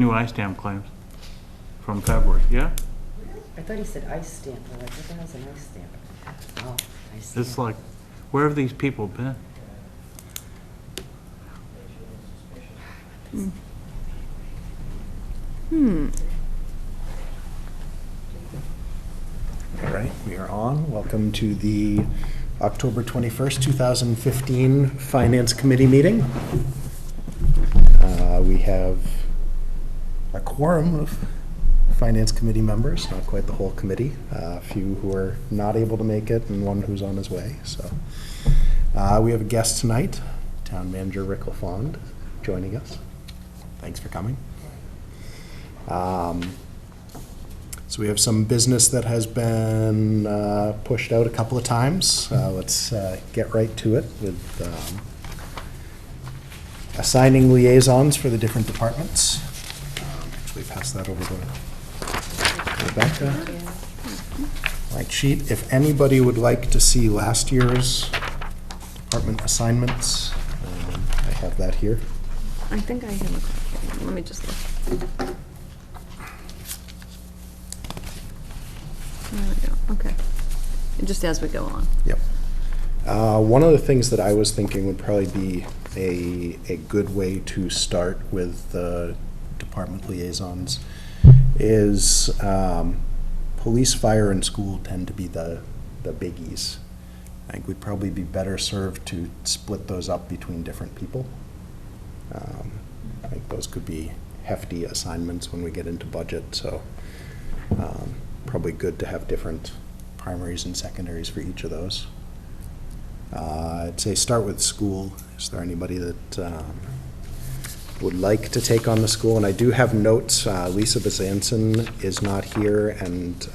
New ice stamp claims from February, yeah? I thought he said ice stamp. I'm like, what the hell's an ice stamp? Oh, ice stamp. It's like, where have these people been? All right, we are on. Welcome to the October 21st, 2015 Finance Committee meeting. We have a quorum of Finance Committee members, not quite the whole committee, a few who are not able to make it and one who's on his way. So we have a guest tonight, Town Manager Rick LaFond, joining us. Thanks for coming. So we have some business that has been pushed out a couple of times. Let's get right to it with assigning liaisons for the different departments. Actually pass that over to Rebecca. Blank sheet. If anybody would like to see last year's department assignments, I have that here. I think I have a copy. Let me just look. There we go. Okay. Just as we go on. Yep. One of the things that I was thinking would probably be a good way to start with the department liaisons is police, fire, and school tend to be the biggies. I think we'd probably be better served to split those up between different people. I think those could be hefty assignments when we get into budget, so probably good to have different primaries and secondaries for each of those. I'd say start with school. Is there anybody that would like to take on the school? And I do have notes. Lisa Bezanson is not here, and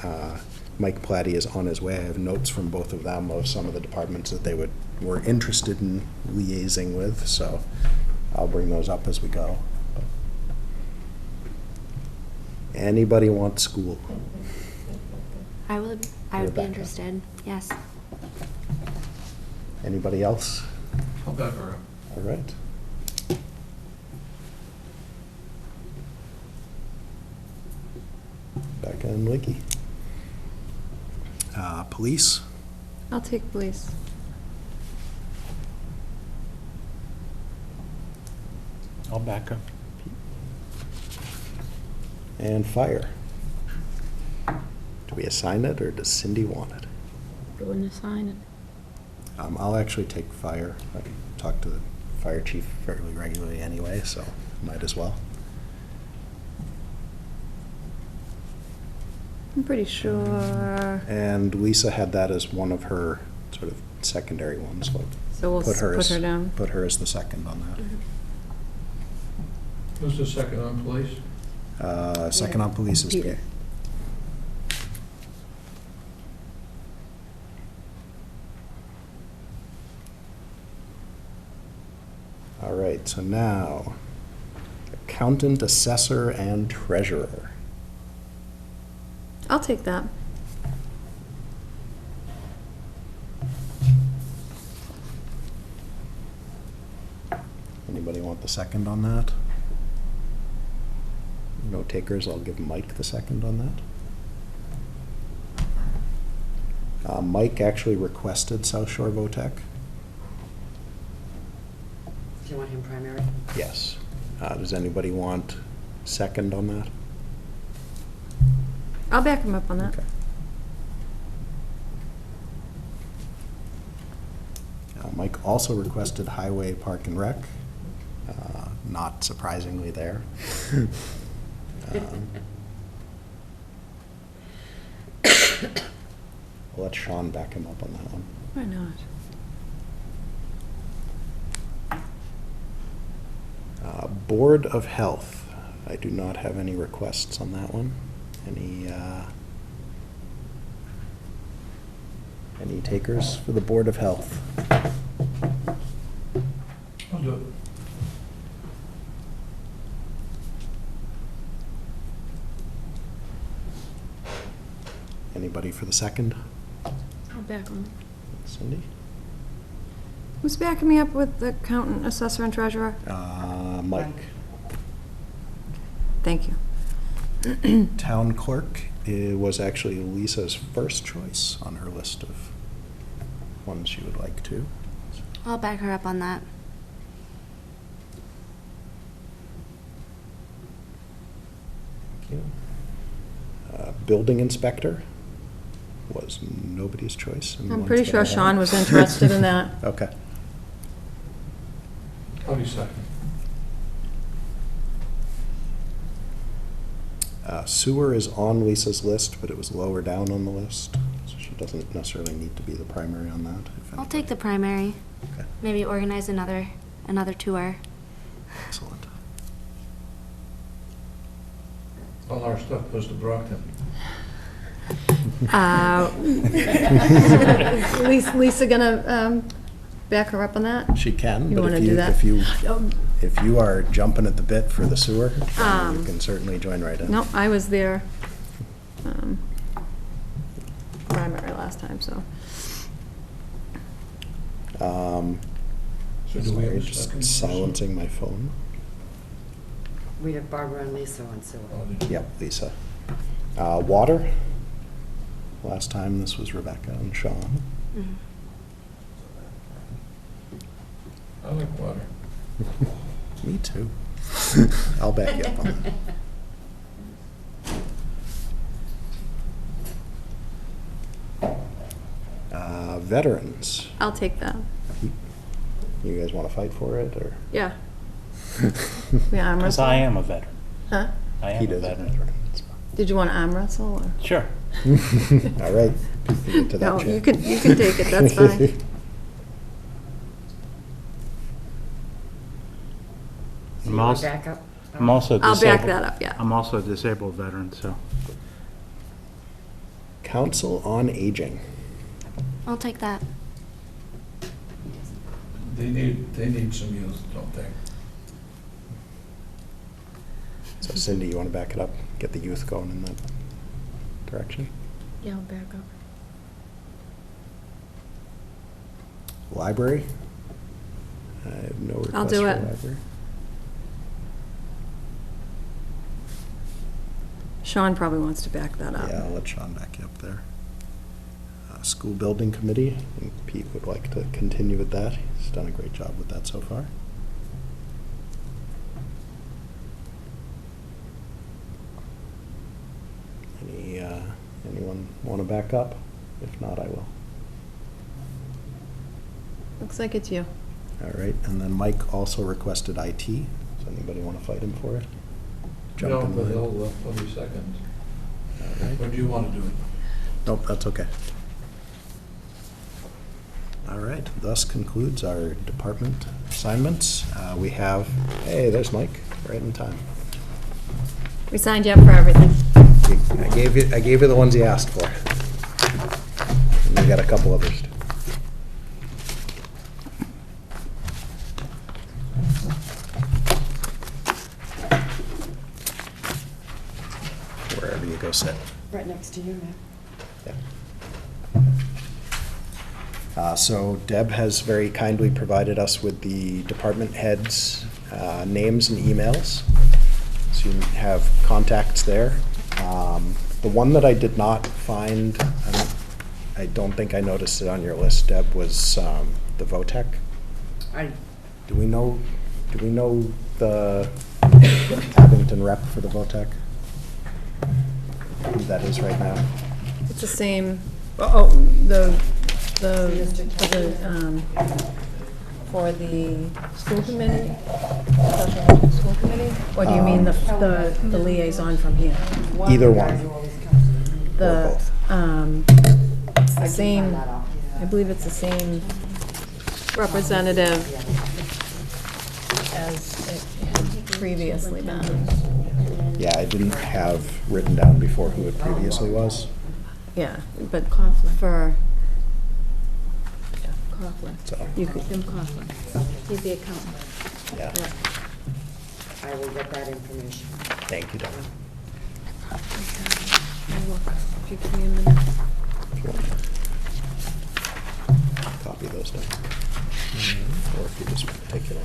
Mike Platty is on his way. I have notes from both of them of some of the departments that they were interested in liaising with, so I'll bring those up as we go. Anybody want school? I would be Rebecca. interested, yes. Anybody else? I'll back her up. All right. Becca and Licky. Police? I'll take police. I'll back up. And fire. Do we assign it, or does Cindy want it? I wouldn't assign it. I'll actually take fire. I talk to the fire chief fairly regularly anyway, so might as well. I'm pretty sure. And Lisa had that as one of her sort of secondary ones. So we'll put her down. Put her as the second on that. Who's the second on police? Second on police is Peter. Pete. All right, so now, accountant, assessor, and treasurer. I'll take that. Anybody want the second on that? No takers, I'll give Mike the second on that. Mike actually requested South Shore VOTEC. Do you want him primary? Yes. Does anybody want second on that? I'll back him up on that. Okay. Mike also requested Highway, Park, and Rec. Not surprisingly there. I'll let Sean back him up on that one. Why not? Board of Health. I do not have any requests on that one. Any takers for the Board of Health? I'll do it. Anybody for the second? I'll back him. Cindy? Who's backing me up with the accountant, assessor, and treasurer? Mike. thank you. Town clerk, it was actually Lisa's first choice on her list of ones she would like to. I'll back her up on that. Thank you. Building inspector was nobody's choice. in the I'm ones pretty that sure I had. Sean was interested in that. Okay. I'll be second. Sewer is on Lisa's list, but it was lower down on the list, so she doesn't necessarily need to be the primary on that. if I'll take the anybody- primary. Okay, Maybe organize another tour. excellent. All our stuff goes to Brockton. Lisa gonna back her up on that? She can, You but wanna if do you, that? if you are jumping at the bit for the sewer, then you Um, can certainly join right in. No, I was there primary last time, so. So do we have Sorry, a just second? silencing my phone. We have Barbara and Lisa on sewer. Oh, did you? Yep, Lisa. Water. Last time this was Rebecca and Sean. Mhm. I like water. Me too. I'll back you up on that. Veterans. I'll take that. You guys want to fight for it, or? Yeah. Yeah, arm Because wrestle? I am a veteran. Huh? I He am a does. veteran. Did you want to arm wrestle or? Sure. All right. Beat me to that No, chair. you can take it, that's fine. So I'm you want also- back up? I'm also I'll disabled. back that up, yeah. I'm also a disabled veteran, so. Council on Aging. I'll take that. They need some youth, don't they? So Cindy, you want to back it up? Get the youth going in that direction? Yeah, I'll back up. Library? I have no request I'll do for it. library. Sean probably wants to back that up. Yeah, I'll let Sean back you up there. School Building Committee, I think Pete would like to continue with that. He's done a great job with that so far. Anyone want to back up? If not, I will. Looks like it's you. All right, and then Mike also requested IT. Does anybody want to fight him for it? No, Jump in but line. I'll be second. All right. When do you want to do it? Nope, that's okay. All right, thus concludes our department assignments. We have, hey, there's Mike, right in time. We signed you up for everything. I gave you the ones you asked for. And we got a couple others. too. Wherever you go sit. Right next to you, man. So Deb has very kindly provided us with the department heads' names and emails. So you have contacts there. The one that I did not find, I don't think I noticed it on your list, Deb, was the VOTEC. Do we know the Abington rep for the VOTEC? Who that is right now? It's the same, for the school committee, special school committee? Or do you mean the liaison from here? Either of the guys one. who always comes. The, it's I the can same, find that out. I believe it's the same representative as it had previously been. Yeah, I didn't have written down before who it previously was. Yeah, but Coughlin. for, Coughlin. So, you could, Jim Coughlin. He's the accountant. yeah, I will get that information. thank you, Deb. I'll look, if you give me a minute. If you want to copy those down. Or if you just want to take it on.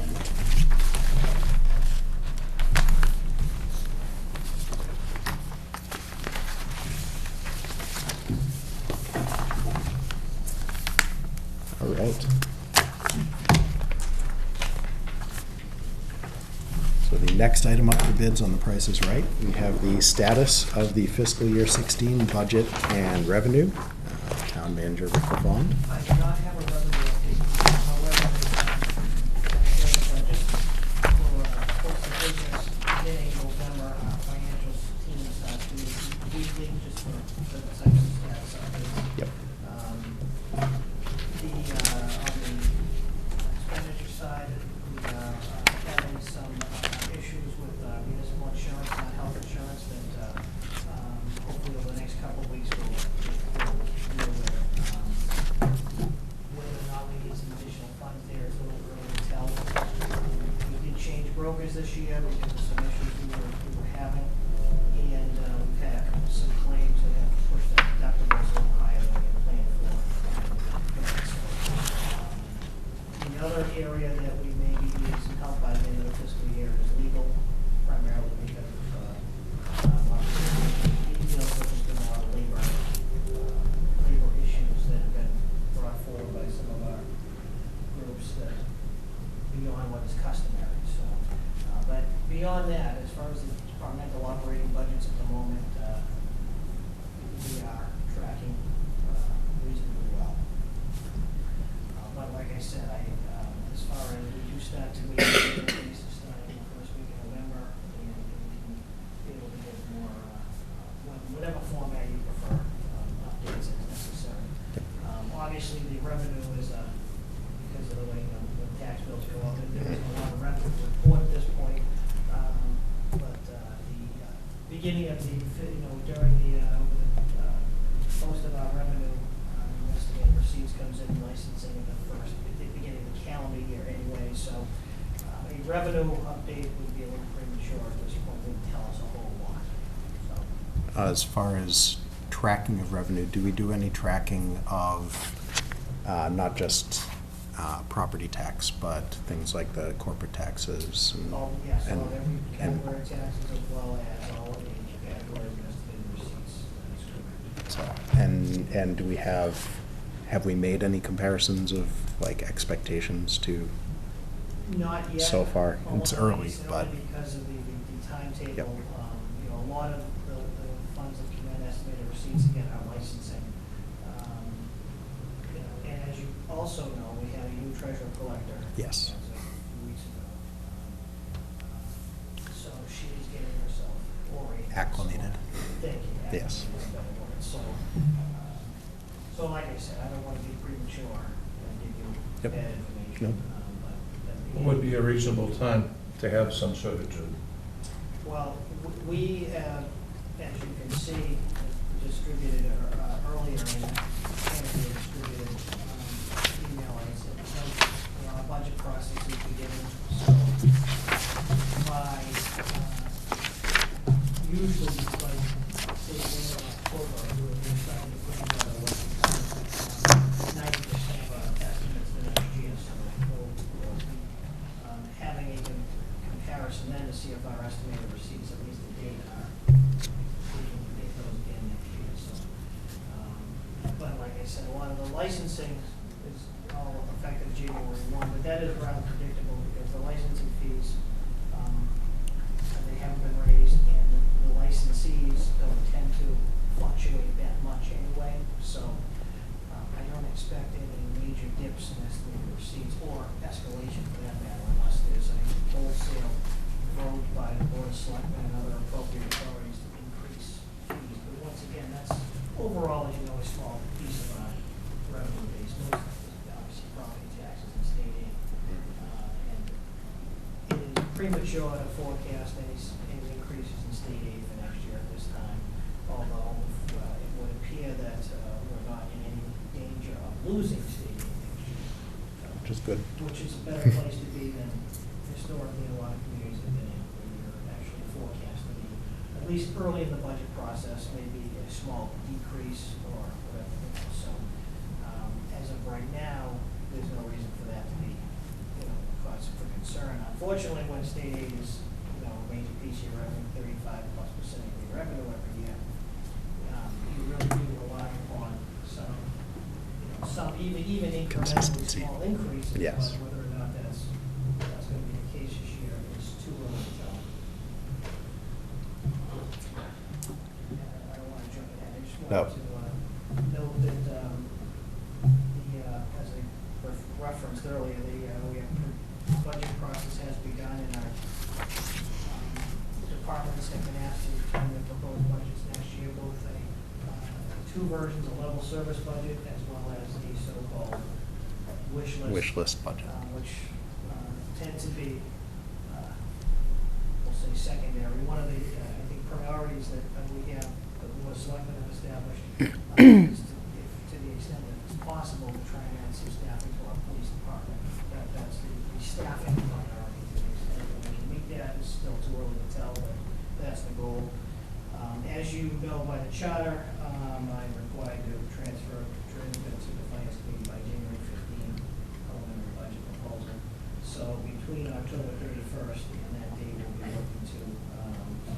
right. So the next item up for bids on The Price is Right, we have the status of the fiscal year 16 budget and revenue. Town Manager Rick Lafond. I do not have a revenue update, however, just for folks of business, beginning November, our financials team starts doing weekly, just for the section status updates. Yep. On the expenditure side, we are having some issues with municipal insurance, not health insurance, that hopefully over the next couple of weeks we'll deal with. Whether or not we need some additional funds there is a little early to tell. We did change brokers this year because of some issues we were having, and we've had some claims that have pushed the deductibles a little higher than we had planned for. The other area that we may be needing some help by the end of the fiscal year is legal, primarily because of there's been a lot of labor issues that have been brought forward by some of our groups that beyond what is customary. So, but beyond that, as far as the departmental operating budgets at the moment, we are tracking reasonably well. But like I said, as far as we do start to meet on a basis starting the first week of November, and we can be able to get more, whatever format you prefer, updates as necessary. Obviously, the revenue is, because of the way, when tax bills go up, there isn't a lot of revenue to report at this point. But the beginning of the, during the, most of our revenue, estimated receipts comes in licensing at the beginning of the calendar year anyway, so a revenue update would be a little premature at this point, wouldn't tell us a whole lot, so. As far as tracking of revenue, do we do any tracking of not just property tax, but things like the corporate taxes? Oh, yes, and- every and- category of taxes as well as all of the categories of estimated receipts, that is correct. So, and do we have we made any comparisons of like expectations to? Not yet. So far? It's Only early, because- but- Only because of the timetable. Yep. A lot of the funds that come in, estimated receipts, again, are licensing. And as you also know, we had a new treasurer collector. Yes. As of a few weeks ago. So she's getting herself oriented. Acclimated. Thank you. Yes. Acclimated is a better word. So like I said, I don't want to be premature and give you Yep. bad information. Nope. What would be a reasonable time to have some certitude? Well, we, as you can see, distributed earlier in the distributed email, I said, our budget process is beginning, so by usually by say the end of October, we're starting to put together what 90% of our estimates for next year, so we'll be having a comparison then to see if our estimated receipts, at least the date, are, we can make those again next year, so. But like I said, a lot of the licensing is all effective January 1, but that is rather predictable because the licensing fees, they haven't been raised, and the licensees don't tend to fluctuate that much anyway, so I don't expect any major dips in estimated receipts or escalation for that matter unless there's a wholesale vote by the Board of Selectmen and other appropriate authorities to increase fees. But once again, that's overall, as you know, a small piece of our revenue base. Most of it is obviously property taxes and state aid. And it is premature to forecast any increases in state aid for next year at this time, although it would appear that we're not in any danger of losing state aid next year. Which is good. Which is a better place to be than historically a lot of communities have been in, where you're actually forecast to be, at least early in the budget process, maybe a small decrease or whatever. So, as of right now, there's no reason for that to be, cause for concern. Unfortunately, when state aid is, a major piece of your revenue, 35+% of your revenue every year, you really do rely upon some even incrementally Consistency. small increases. Yes. But whether or not that's going to be the case this year is too early to tell. I don't want to jump ahead. I just No. wanted to note that as I referenced earlier, the budget process has begun, and our departments have been asked to determine their proposed budgets next year, both two versions, a level service budget as well as the so-called wish list. Wish list budget. Which tend to be, we'll say, secondary. One of the, I think, priorities that we have, the Board of Selectmen have established, is to the extent that it's possible, to try and add some staffing to our police department. That's the staffing priority. To the extent that we can meet that, is still too early to tell, but that's the goal. As you know by the charter, I'm required to transmit to the finance committee by January 15, preliminary budget proposal. So between October 31st and that date, we'll be looking to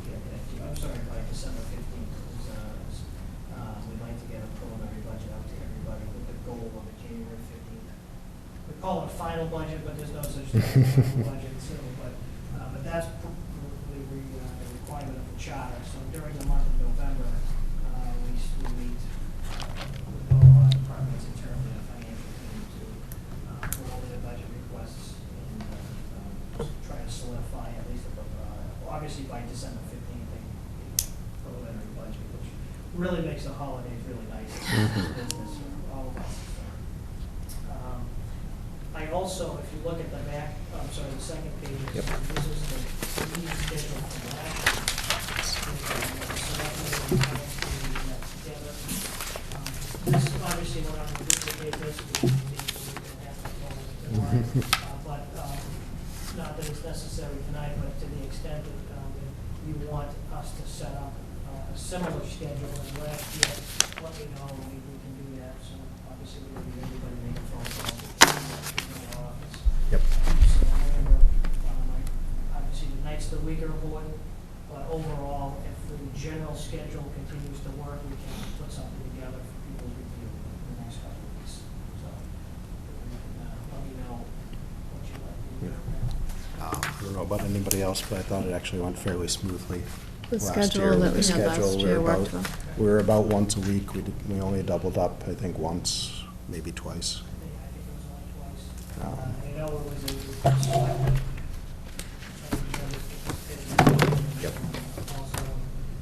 get that, I'm sorry, by December 15th. We'd like to get a preliminary budget out to everybody with the goal of a January 15th. We call it a final budget, but there's no such thing as a final budget, so, but that's the requirement of the charter. So during the month of November, we meet with all our departments internally, the financial team, to go over their budget requests and try to solidify at least, obviously by December 15th, the preliminary budget, which really makes the holidays really nice business for all of us. I also, if you look at the back, I'm sorry, the second page, Yep. this is the meeting schedule for last year. This is obviously we're not going to duplicate this, we don't have to go into it, but not that it's necessary tonight, but to the extent that you want us to set up a similar schedule as last year, let me know, we can do that. So obviously we need everybody to make a phone call in our office. Yep. So remember, obviously tonight's the weaker board, but overall, if the general schedule continues to work, we can put something together for people's review in the next couple of weeks. So let me know what you'd like to do. I don't know about anybody else, but I thought it actually went fairly smoothly. The last schedule year. that With we the had last schedule, year we're worked about- well. We were about once a week. We only doubled up, I think, once, maybe twice. I think it was only twice. Um, I know it was a select. Yep. Also,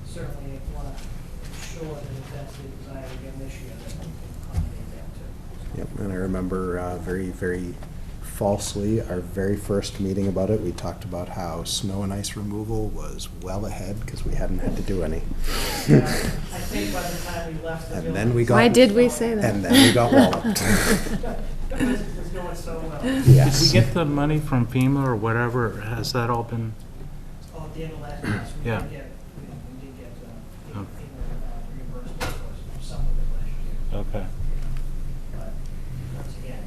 certainly want to ensure that if that's the desire again this year, that we can accommodate that too. Yep, and I remember very, very falsely, our very first meeting about it, we talked about how snow and ice removal was well ahead because we hadn't had to do any. I think by the time we left the And building. then we got. Why did we say that? And then we got walloped. It was going so well. Yes. Did we get the money from FEMA or whatever? Has that all been, Oh, at the end of last year, we Yeah. did get, we did get Oh. reimbursement for some of it last year. okay. But once again,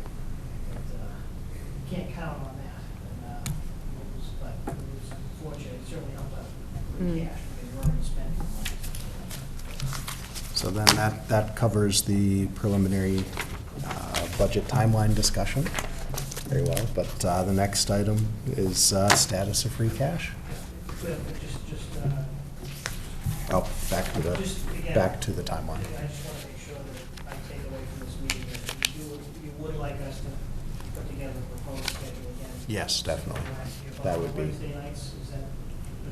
you can't count on that. And, but it was unfortunate, it certainly helped us with cash, because we're already spending the money. So then that covers the preliminary budget timeline discussion very well. But the next item is status of free cash. But just, Oh, back to Just, again, the timeline. I just want to make sure that I take away from this meeting that you would like us to put together a proposed schedule again. Yes, definitely. About That would be. Wednesday nights, is that?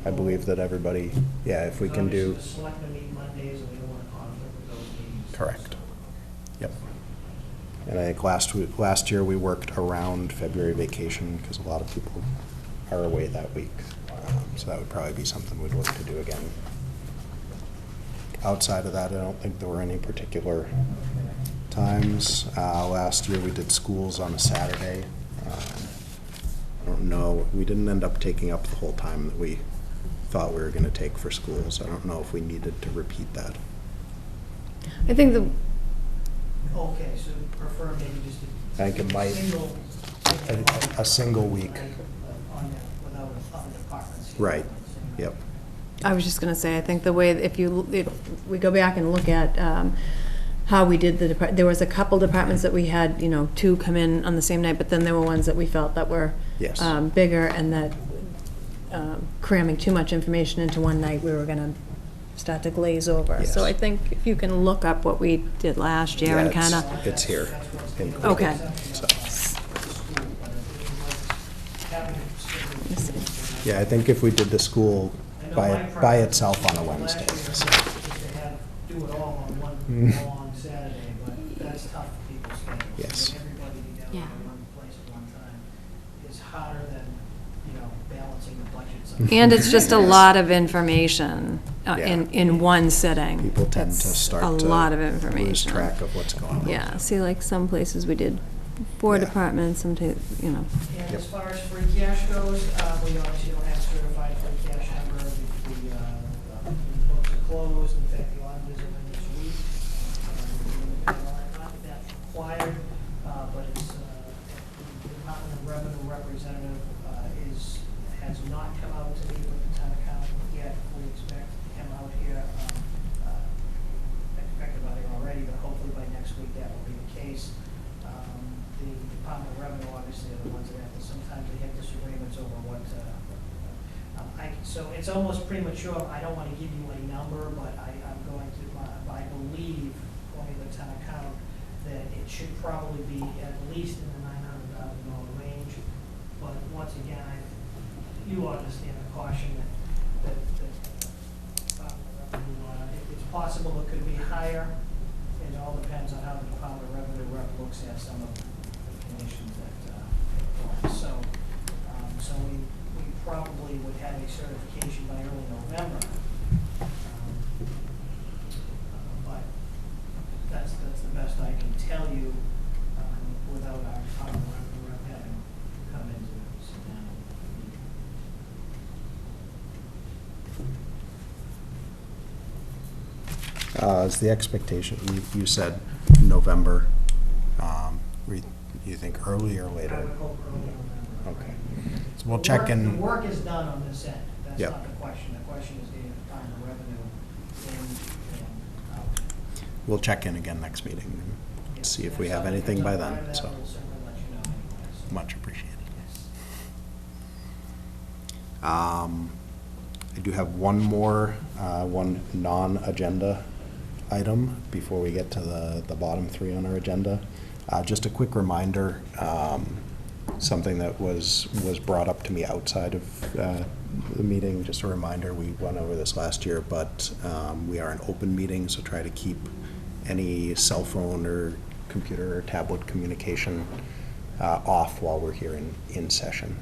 the I goal? believe that everybody, yeah, if we can do. Obviously, the selectmen meet Mondays, and we don't want to conflict with those meetings. Correct. Yep. And I think last year we worked around February vacation because a lot of people are away that week. So that would probably be something we'd look to do again. Outside of that, I don't think there were any particular times. Last year we did schools on a Saturday. I don't know, we didn't end up taking up the whole time that we thought we were going to take for schools. I don't know if we needed to repeat that. I think the, Okay, so you prefer maybe just a. I think it might- Single. A single week. On that, without other departments. Right, yep. I was just gonna say, I think the way, if we go back and look at how we did there was a couple departments that we had, 2 come in on the same night, but then there were ones that we felt that were Yes. bigger, and that cramming too much information into one night, we were gonna start to glaze over. Yes. So I think if you can look up what we did last year and Yeah, kind of, It's here. included, Okay. so. let me see. Yeah, I think if we did the school by itself on a Wednesday. Is so. to do it all on one long Saturday, but that's tough for people's schedules. Yes. Getting everybody together Yeah. in one place at one time is harder than, balancing the budget sometimes. And it's just a lot of information in Yeah. one sitting. People tend to It's start a to lot of lose information. track of what's going on. Yeah, see, like some places we did 4 Yeah. departments, some, And Yep. as far as free cash goes, we obviously don't have certified free cash number. The books are closed. In fact, the auditors are in this week. Not that that's required, but it's, the Department of Revenue representative has not come out to meet with the town accountant yet. We expect him out here, expected about here already, but hopefully by next week that will be the case. The Department of Revenue obviously are the ones that have to, sometimes they have disagreements over what, so it's almost premature. I don't want to give you a number, but I'm going to, I believe, according to the town account, that it should probably be at least in the $900,000 range. But once again, you understand the caution that it's possible it could be higher. It all depends on how the Department of Revenue rep looks at some of the conditions that apply. So we probably would have a certification by early November. But that's the best I can tell you without our Department of Revenue rep having come into sit down. Is the expectation, you said November, you think early or I later? would hope early November. Okay. So we'll check in. The work is done on this end. That's Yep. not the question. The question is getting the Department of Revenue in, out. We'll check in again next meeting and see if we have anything by then, so We'll certainly let you know anyway, so. much appreciated. Yes. I do have one more, one non-agenda item before we get to the bottom 3 on our agenda. Just a quick reminder, something that was brought up to me outside of the meeting, just a reminder, we went over this last year, but we are an open meeting, so try to keep any cell phone or computer or tablet communication off while we're here in session,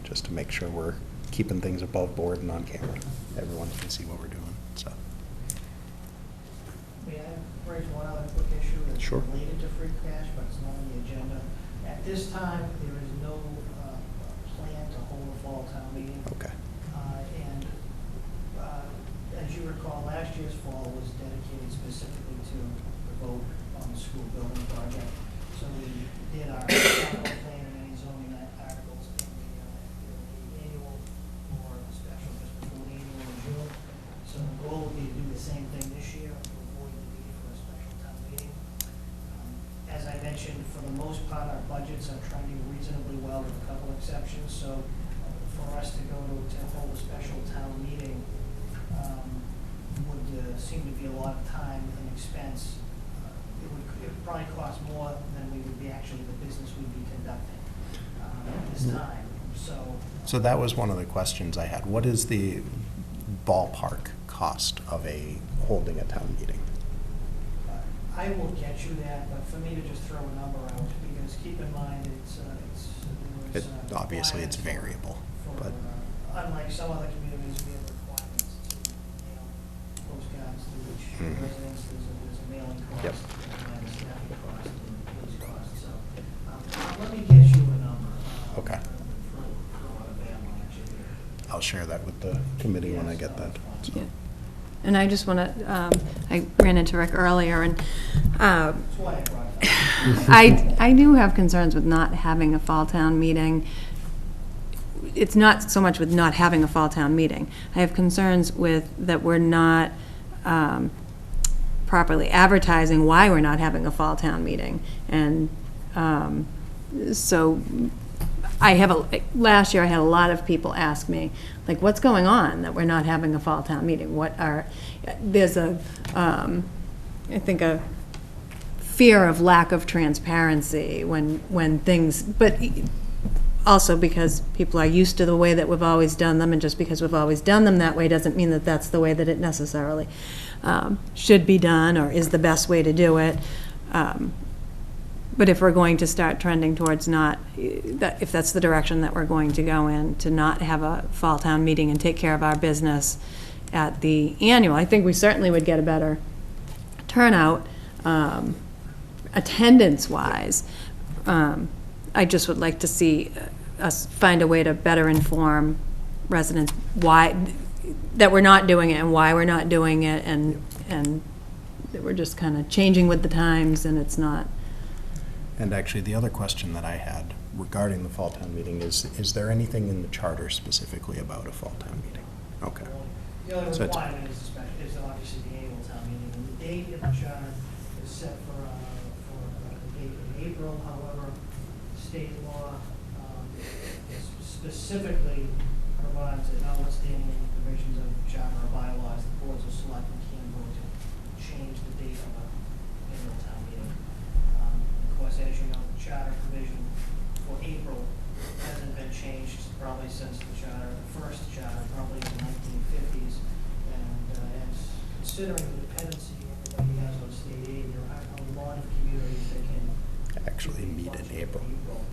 just to make sure we're keeping things above board and on camera. Everyone can see what we're doing, so. May I raise one other quick issue that's Sure. related to free cash, but it's not on the agenda? At this time, there is no plan to hold a fall town meeting. Okay. And as you recall, last year's fall was dedicated specifically to the vote on the school building project. So we did our capital plan and any zoning articles in the annual or the special, just before the annual in June. So the goal would be to do the same thing this year, to avoid the need for a special town meeting. As I mentioned, for the most part, our budgets are trending reasonably well with a couple exceptions. So for us to go to hold a special town meeting would seem to be a lot of time and expense. It would probably cost more than we would be actually the business we'd be conducting at this time. So that was one of the questions I had. What is the ballpark cost of holding a town meeting? I will get you that, but for me to just throw a number out, because keep in mind, Obviously, it's variable, for, but. unlike some other communities, we have requirements to mail postcards to each residence. There's a mailing cost, Yep. and a staffing cost, and police cost. So let me get you a number. Okay. Throw out a band at you here. I'll share that with the committee when I get that. so. Yeah. And I just want to, I ran into Rick earlier, and That's why I brought it up. I do have concerns with not having a fall town meeting. It's not so much with not having a fall town meeting. I have concerns with that we're not properly advertising why we're not having a fall town meeting. And so last year I had a lot of people ask me, like, what's going on that we're not having a fall town meeting? There's I think a fear of lack of transparency when things, but also because people are used to the way that we've always done them, and just because we've always done them that way doesn't mean that that's the way that it necessarily should be done or is the best way to do it. But if we're going to start trending towards if that's the direction that we're going to go in, to not have a fall town meeting and take care of our business at the annual, I think we certainly would get a better turnout, attendance-wise. I just would like to see us find a way to better inform residents that we're not doing it and why we're not doing it, and that we're just kind of changing with the times, and it's not. And actually, the other question that I had regarding the fall town meeting is there anything in the charter specifically about a fall town meeting? Okay. The only So it's- requirement is obviously the annual town meeting, and the date in the charter is set for a date in April. However, state law specifically provides that notwithstanding provisions of charter or bylaws, the boards of selectmen can vote to change the date of an annual town meeting. Of course, as you know, the charter provision for April hasn't been changed probably since the first charter, probably in the 1950s. And considering the dependency everybody has on state aid, there are a lot of communities that can Actually meet in April.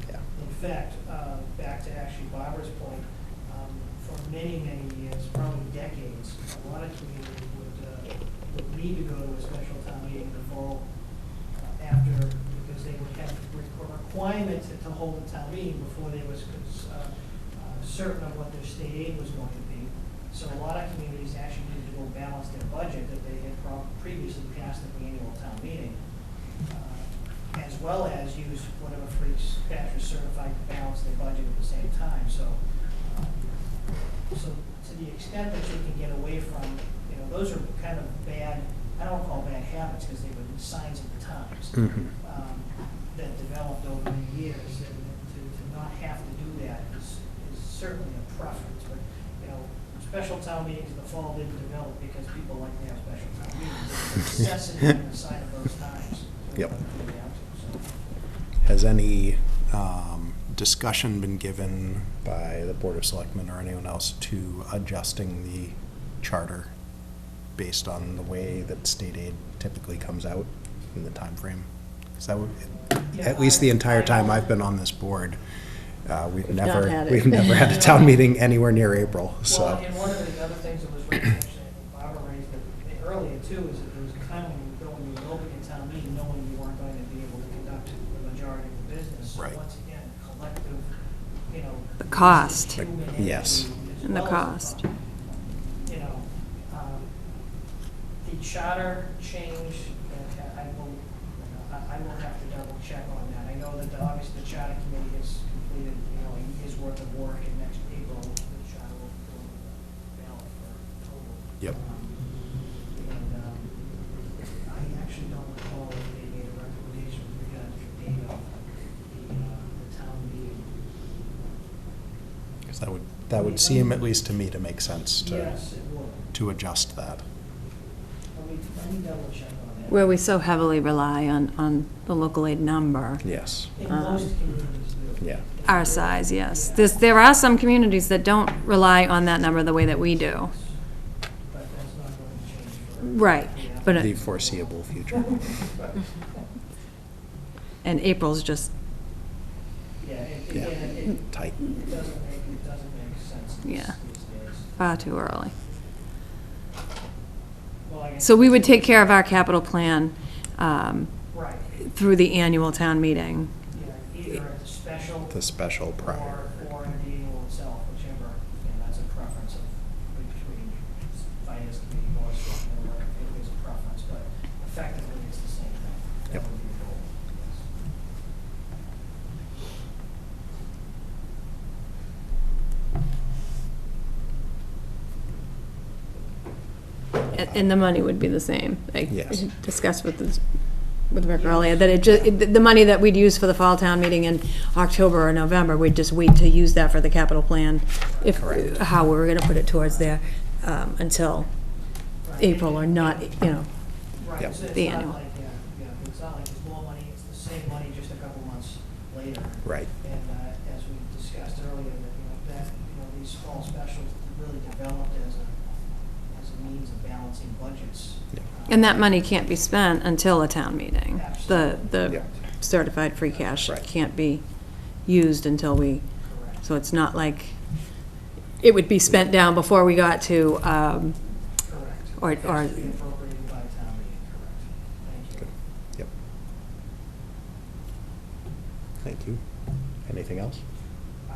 Yeah. In fact, back to actually Barbara's point, for many, many years, probably decades, a lot of communities would need to go to a special town meeting in the fall because they would have a requirement to hold a town meeting before they was certain of what their state aid was going to be. So a lot of communities actually needed to go balance their budget that they had previously passed at the annual town meeting, as well as use whatever free cash was certified to balance their budget at the same time. So to the extent that you can get away from, those are kind of bad, I don't call bad habits because they were signs of the times that developed over the years. And to not have to do that is certainly a preference. But, special town meetings in the fall didn't develop because people like to have special town meetings. It's a necessity on the side of those times. Yep. Has any discussion been given by the Board of Selectmen or anyone else to adjusting the charter based on the way that state aid typically comes out in the time frame? Because that would, at least the entire time I've been on this board, we've never had a town meeting anywhere near April. So. Well, and one of the other things that was raised, actually, Barbara raised it earlier too, is that there was a time when you were opening a town meeting, knowing you weren't going to be able to conduct the majority of the business. So Right. once again, collective, The cost. Yes. And the cost. The charter change, I will have to double check on that. I know that obviously the charter committee has completed, a year's worth of work, and next April, the charter will go ballot for total. Yep. And I actually don't recall if they made a recommendation with regard to the date of the town meeting. Because that would seem, at least to me, to make sense Yes, it would. to adjust that. Let me double check on that. Where we so heavily rely on the local aid number. Yes. In most communities do. Yeah. Our size, yes. There are some communities that don't rely on that number the way that we do. But that's not going to change for. Right, but, The foreseeable future. and April's just, Yeah, Yeah. it Tight. doesn't make sense Yeah. these days. far too early. Well, I guess- So we would take care of our capital plan Right, through the annual town meeting. yeah, either at the special. The special prior. Or in the annual itself, whichever, and that's a preference between finance committee, board, selectmen, or if there's a preference, but effectively it's the same thing. That Yep. would be the goal, yes. And the money would be the same. I Yes. discussed with Rick earlier, that the money that we'd use for the fall town meeting in October or November, we'd just wait to use that for the capital plan, how we were gonna put it towards there, until Right. April or not, Right, Yep. so it's the not annual. like, it's not like it's more money, it's the same money, just a couple months later. Right. And as we discussed earlier, these fall specials really developed as a means of balancing budgets. Yeah. And that money can't be spent until a town meeting. The Yeah. certified free cash Right. can't be used until we, Correct. so it's not like, it would be spent down before we got to, Correct. or- It has to be appropriated by town meeting, correct. Thank you. Yep. Thank you. Anything else?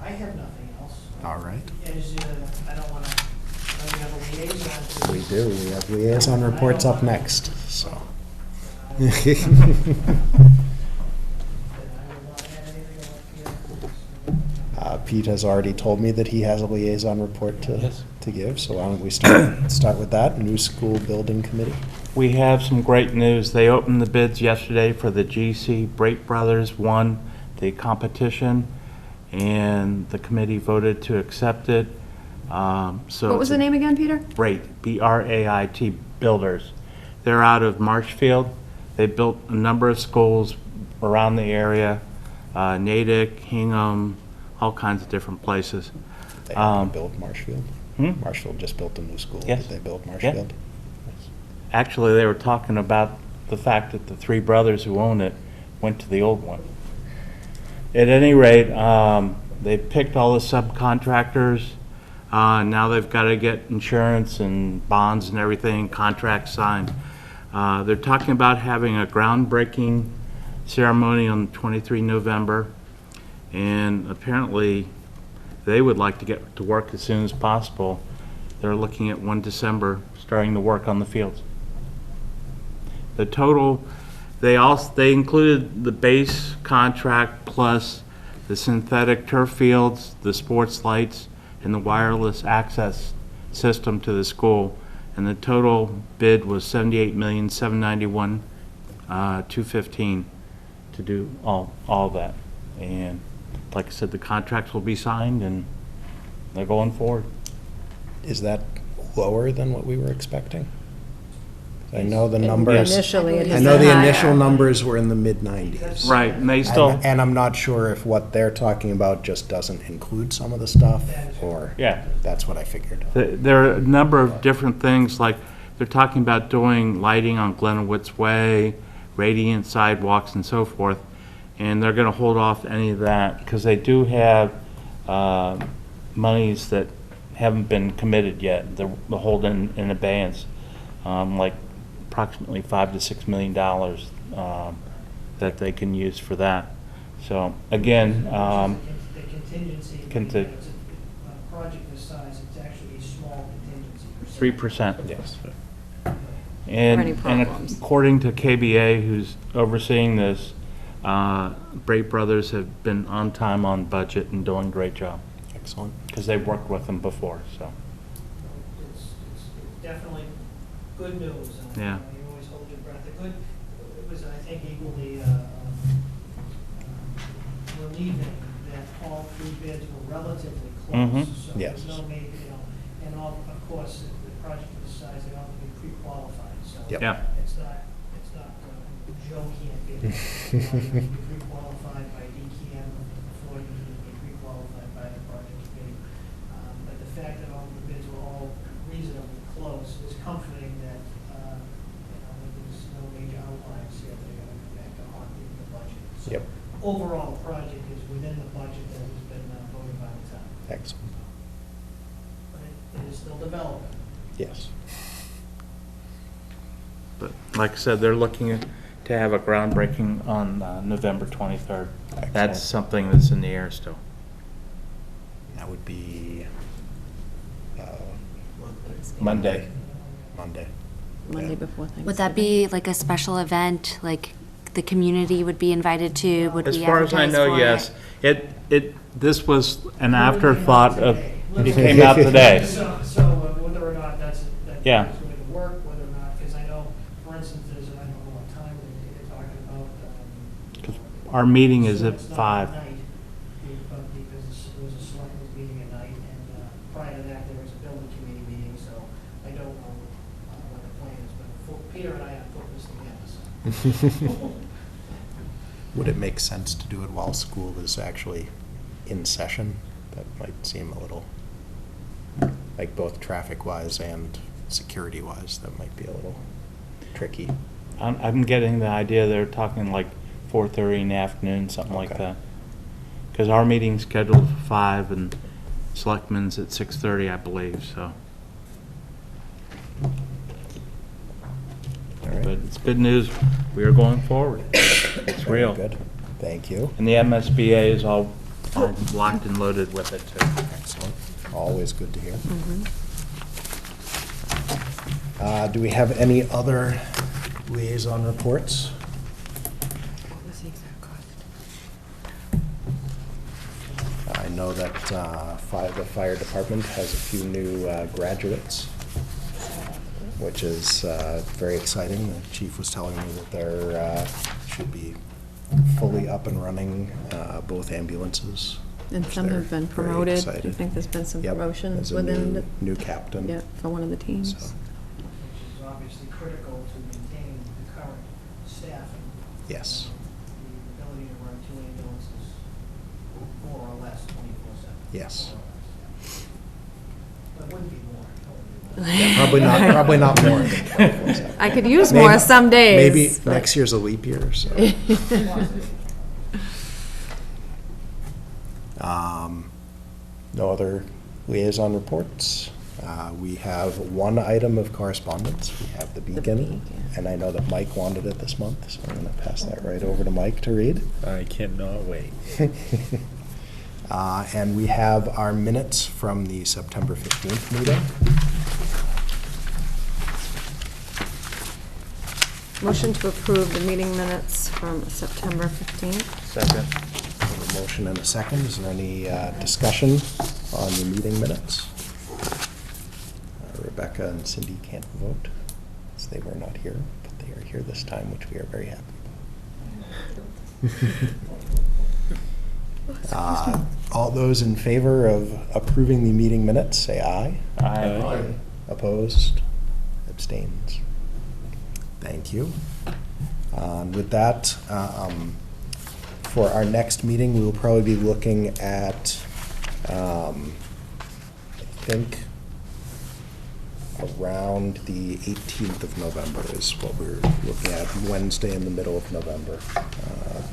I have nothing else. All right. As, I don't want to, we have a liaison to. We do. We have liaison reports up next, so. Then I would not add anything else here. Pete has already told me that he has a liaison report Yes. to give, so why don't we start with that, new school building committee? We have some great news. They opened the bids yesterday for the GC. Brate Brothers won the competition, and the committee voted to accept it. So what was the name again, Peter? Brate, B-R-A-I-T Builders. They're out of Marshfield. They built a number of schools around the area, Natick, Hingham, all kinds of different places. They have to build Marshfield? Hmm? Marshfield just built a new school. Yes. Did they build Marshfield? Actually, they were talking about the fact that the three brothers who own it went to the old one. At any rate, they picked all the subcontractors. Now they've got to get insurance and bonds and everything, contracts signed. They're talking about having a groundbreaking ceremony on 23 November, and apparently they would like to get to work as soon as possible. They're looking at 1 December, starting to work on the fields. The total, they included the base contract plus the synthetic turf fields, the sports lights, and the wireless access system to the school. And the total bid was $78,791,215 to do all that. And like I said, the contracts will be signed and they're going forward. Is that lower than what we were expecting? I know the numbers, Initially, it I is know the higher. initial numbers were in the mid-90s. Right, and they still, And I'm not sure if what they're talking about just doesn't include some of the stuff, or yeah. that's what I figured. There are a number of different things, like they're talking about doing lighting on Glenowitz Way, radiant sidewalks and so forth, and they're gonna hold off any of that, because they do have monies that haven't been committed yet. They're holding in abeyance, like approximately $5 to $6 million that they can use for that. So again, The contingency, Conti- it's a project this size, it's actually a small contingency. 3%. Yes. And, any and problems. according to KBA, who's overseeing this, Brate Brothers have been on time, on budget, and doing a great job, Excellent. because they've worked with them before, so. It's definitely good news. Yeah. You always hold your breath. It was, I think, equally relieving that all three bids were relatively Mhm. close. So Yes. there's no major, and all, of course, the project of this size, they all have to be pre-qualified, so. Yep. Yeah. It's not, Joe can't bid. You have to be pre-qualified by DCAM before you can be pre-qualified by the project committee. But the fact that all the bids were all reasonably close is comforting that, there's no major outliers here that are gonna come back to haunt the budget. So Yep. overall, the project is within the budget that has been voted by the town. Excellent. But it is still developing. Yes. But like I said, they're looking to have a groundbreaking on November 23rd. Excellent. That's something that's in the air still. That would be Monday. Monday. Monday Yeah. before Thanksgiving. Would that be like a special event, like the community would be invited to? Would As we far as I advertise know, for yes. This was an It afterthought of, came out it came out today. So whether or not that Yeah. is going to work, whether or not our meeting is at It's not 5. night, because it was a selectmen's meeting at night, and prior to that, there was a building committee meeting, so I don't know what the plan is, but Peter and I have put this together, so. Would it make sense to do it while school is actually in session? That might seem a little, like both traffic-wise and security-wise, that might be a little tricky. I'm getting the idea they're talking like 4:30 in the afternoon, something like Okay. that. Because our meeting's scheduled for 5 and selectmen's at 6:30, I believe, so. All right. But it's good news. We are going forward. It's Very real. good. Thank you. And the MSBA is all locked and loaded with it, too. Excellent. Always good to hear. Mm-hmm. Do we have any other liaison reports? What was the exact cost? I know that the fire department has a few new graduates, which is very exciting. The chief was telling me that there should be fully up and running, both ambulances. And which some they're have been very promoted. I excited. think there's been some Yep, promotions there's a within the, new captain. yeah, for one of the teams. So, Which is obviously critical to maintain the current staffing. Yes. The ability to run 2 ambulances, more or less, 24/7. Yes. More or less, yeah. But it wouldn't be more. It would be less. Yeah, probably not more than 24/7. I could use more some days. Maybe but- next year's a leap year, so. No other liaison reports. We have one item of correspondence. We have the Beacon, Beacon. and I know that Mike wanted it this month, so I'm going to pass that right over to Mike to read. I cannot wait. And we have our minutes from the September 15th meeting. Motion to approve the meeting minutes from September 15th. Second. A motion and a second. Is there any discussion on the meeting minutes? Rebecca and Cindy can't vote, as they were not here, but they are here this time, which we are very happy about. All those in favor of approving the meeting minutes, say aye. Aye. Opposed? Abstains? Thank you. With that, for our next meeting, we will probably be looking at, I think, around the 18th of November is what we're looking at, Wednesday in the middle of November.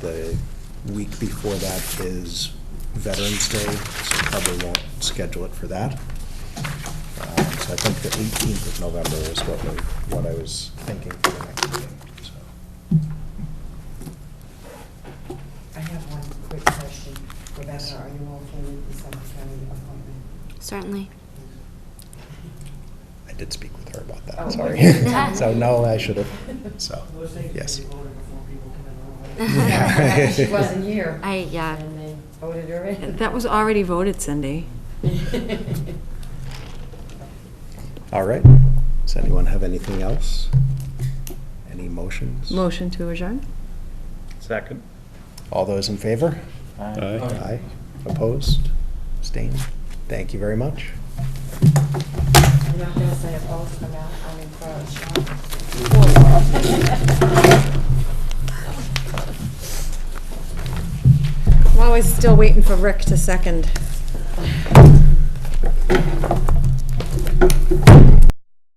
The week before that is Veterans Day, so probably won't schedule it for that. So I think the 18th of November is what I was thinking for the next meeting, so. I have one quick question. Rebecca, are you okay with the Suffolk County appointment? Certainly. I did speak with her about Oh, that, sorry. okay. So, no, I should have, so, Those things yes. can be voted before people come in. Yeah, she wasn't here. Yeah. And they voted her in. That was already voted, Cindy. All right. Does anyone have anything else? Any motions? Motion to adjourn? Second. All those in favor? Aye. Aye. Opposed? Abstained? Thank you very much. I'm not gonna say opposed, I'm out, I'm encouraged. I'm always still waiting for Rick to second.